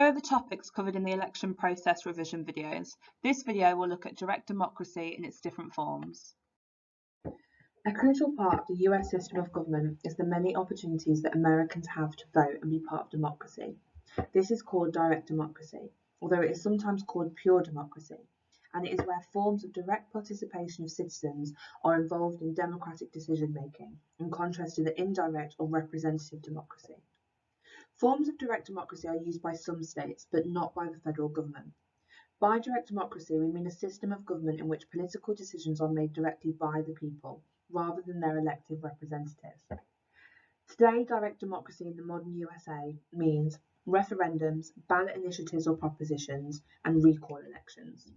Here are the topics covered in the election process revision videos. This video will look at direct democracy in its different forms. A crucial part of the US system of government is the many opportunities that Americans have to vote and be part of democracy. This is called direct democracy, although it is sometimes called pure democracy, and it is where forms of direct participation of citizens are involved in democratic decision making, in contrast to the indirect or representative democracy. Forms of direct democracy are used by some states, but not by the federal government. By direct democracy, we mean a system of government in which political decisions are made directly by the people, rather than their elected representatives. Today, direct democracy in the modern USA means referendums, ballot initiatives or propositions, and recall elections.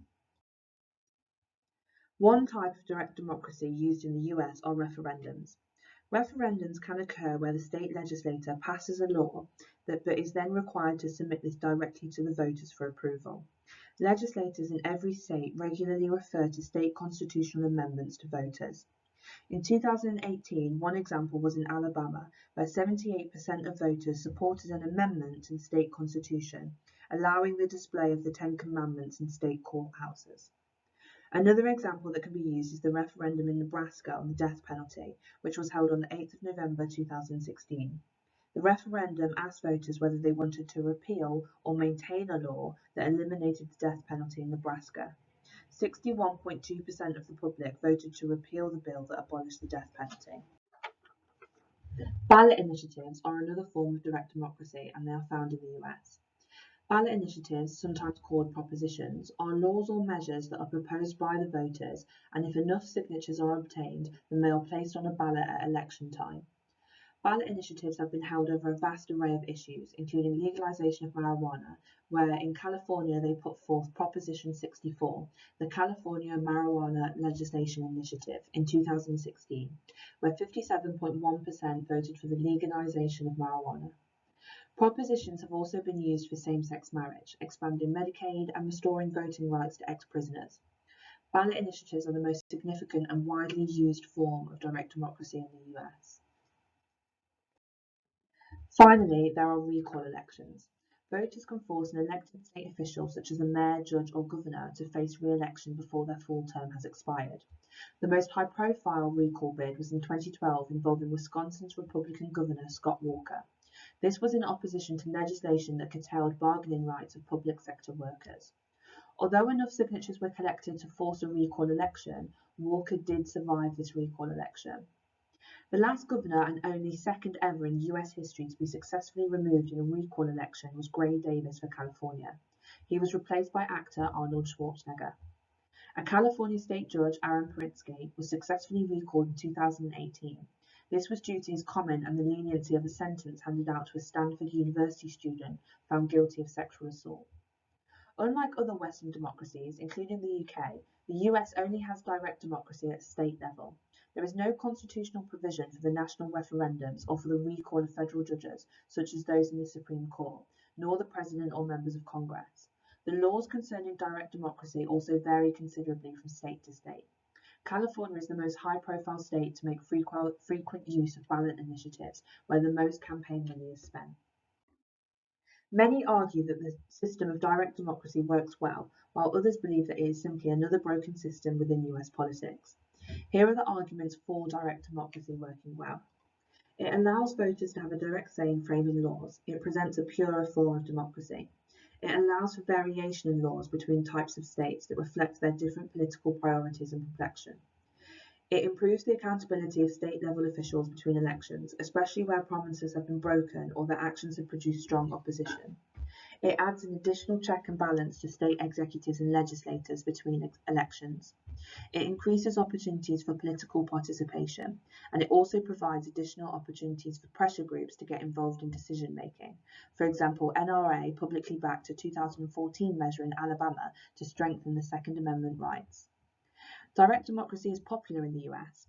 One type of direct democracy used in the US are referendums. Referendums can occur where the state legislature passes a law but is then required to submit this directly to the voters for approval. Legislators in every state regularly refer to state constitutional amendments to voters. In 2018, one example was in Alabama, where 78% of voters supported an amendment to the state constitution, allowing the display of the Ten Commandments in state courthouses. Another example that can be used is the referendum in Nebraska on the death penalty, which was held on the 8th of November 2016. The referendum asked voters whether they wanted to repeal or maintain a law that eliminated the death penalty in Nebraska. 61.2% of the public voted to repeal the bill that abolished the death penalty. Ballot initiatives are another form of direct democracy, and they are found in the US. Ballot initiatives, sometimes called propositions, are laws or measures that are proposed by the voters, and if enough signatures are obtained, then they are placed on a ballot at election time. Ballot initiatives have been held over a vast array of issues, including legalization of marijuana, where in California they put forth Proposition 64, the California Marijuana Legislation Initiative, in 2016, where 57.1% voted for the legalization of marijuana. Propositions have also been used for same-sex marriage, expanding Medicaid and restoring voting rights to ex-prisoners. Ballot initiatives are the most significant and widely used form of direct democracy in the US. Finally, there are recall elections. Voters can force an elected state official, such as a mayor, judge, or governor, to face re-election before their full term has expired. The most high-profile recall bid was in 2012 involving Wisconsin's Republican Governor Scott Walker. This was in opposition to legislation that curtailed bargaining rights of public sector workers. Although enough signatures were collected to force a recall election, Walker did survive this recall election. The last governor and only second ever in US history to be successfully removed in a recall election was Gray Davis for California. He was replaced by actor Arnold Schwarzenegger. A California state judge, Aaron Paritzky, was successfully recalled in 2018. This was due to his comment and the leniency of a sentence handed out to a Stanford University student found guilty of sexual assault. Unlike other Western democracies, including the UK, the US only has direct democracy at state level. There is no constitutional provision for the national referendums or for the recall of federal judges, such as those in the Supreme Court, nor the President or members of Congress. The laws concerning direct democracy also vary considerably from state to state. California is the most high-profile state to make frequent use of ballot initiatives, where the most campaign money is spent. Many argue that the system of direct democracy works well, while others believe that it is simply another broken system within US politics. Here are the arguments for direct democracy working well. It allows voters to have a direct say in framing laws. It presents a purer form of democracy. It allows for variation in laws between types of states that reflect their different political priorities and complexion. It improves the accountability of state-level officials between elections, especially where promises have been broken or their actions have produced strong opposition. It adds an additional check and balance to state executives and legislators between elections. It increases opportunities for political participation, and it also provides additional opportunities for pressure groups to get involved in decision making. For example, NRA publicly backed a 2014 measure in Alabama to strengthen the Second Amendment rights. Direct democracy is popular in the US.